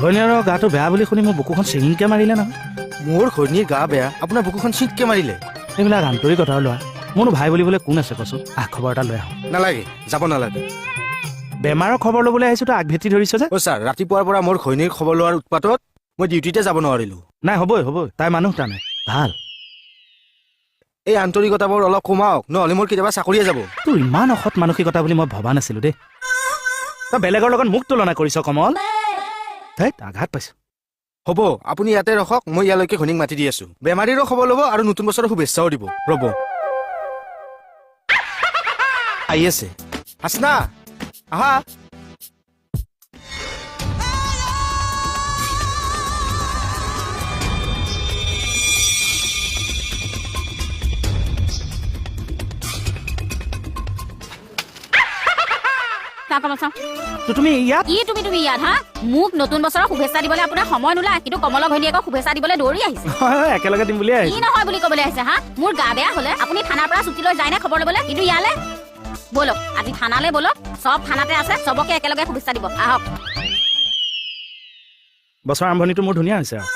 ঘৈণীয়েৰৰ গাটো বেয়া বুলি শুনি মোৰ বুকুখন চিঙিংকে মাৰিলে নহয়। মোৰ ঘৈণীৰ গা বেয়া, আপোনাৰ বুকুখন চিটকে মাৰিলে? এইবিলাক আন্তৰিকতা লোৱা। মোৰনো ভাই বুলিবলৈ কোন আছে কচোন? খবৰ এটা লৈ আহোঁ। নালাগে, যাব নালাগে। বেমাৰৰ খবৰ ল'বলৈ আহিছোঁ, তই আগভেটি ধৰিছ যে? ছাৰ, ৰাতিপুৱাৰ পৰা মোৰ ঘৈণীৰ খবৰ লোৱাৰ উৎপাতত মই ডিউটিতে যাব নোৱাৰিলোঁ। নাই, হ'বই তাই মানুহ টানে ভাল। এই আন্তৰিকতাবোৰ অলপ কমাওক, নহ'লে মোৰ কেতিয়াবা চাকৰিয়ে যাব। তোৰ ইমান অসৎ মানসিকতা বুলি মই ভবা নাছিলোঁ দেই। তই বেলেগৰ লগত মোক তুলনা কৰিছ কমল। আঘাত পাইছোঁ। হ'ব, আপুনি ইয়াতে ৰখক, মই ইয়ালৈকে ঘৈণীক মাতি দি আছোঁ। বেমাৰীৰো খবৰ ল'ব আৰু নতুন বছৰৰ শুভেচ্ছাও দিব। ৰ'ব, আহি আছে। হাসনা, আহা। তুমি ইয়াত? কি তুমি ইয়াত হা? মোক নতুন বছৰৰ শুভেচ্ছা দিবলৈ আপোনাৰ সময় নোলায়, কিন্তু কমলৰ ঘৈণীয়েকক শুভেচ্ছা দিবলৈ দৌৰি আহিছে। একেলগে দিম বুলি কি নহয় বুলি ক'বলৈ আহিছে হা? মোৰ গা বেয়া হ'লে আপুনি থানাৰ পৰা ছুটী লৈ যায় নে খবৰ ল'বলৈ? কিন্তু ইয়ালে ব'লক, আজি থানালৈ ব'লক, চব থানাতে আছে, চবকে একেলগে শুভেচ্ছা দিব। আহক। বছৰ আৰম্ভণিটো মোৰ ধুনীয়া হৈছে আৰু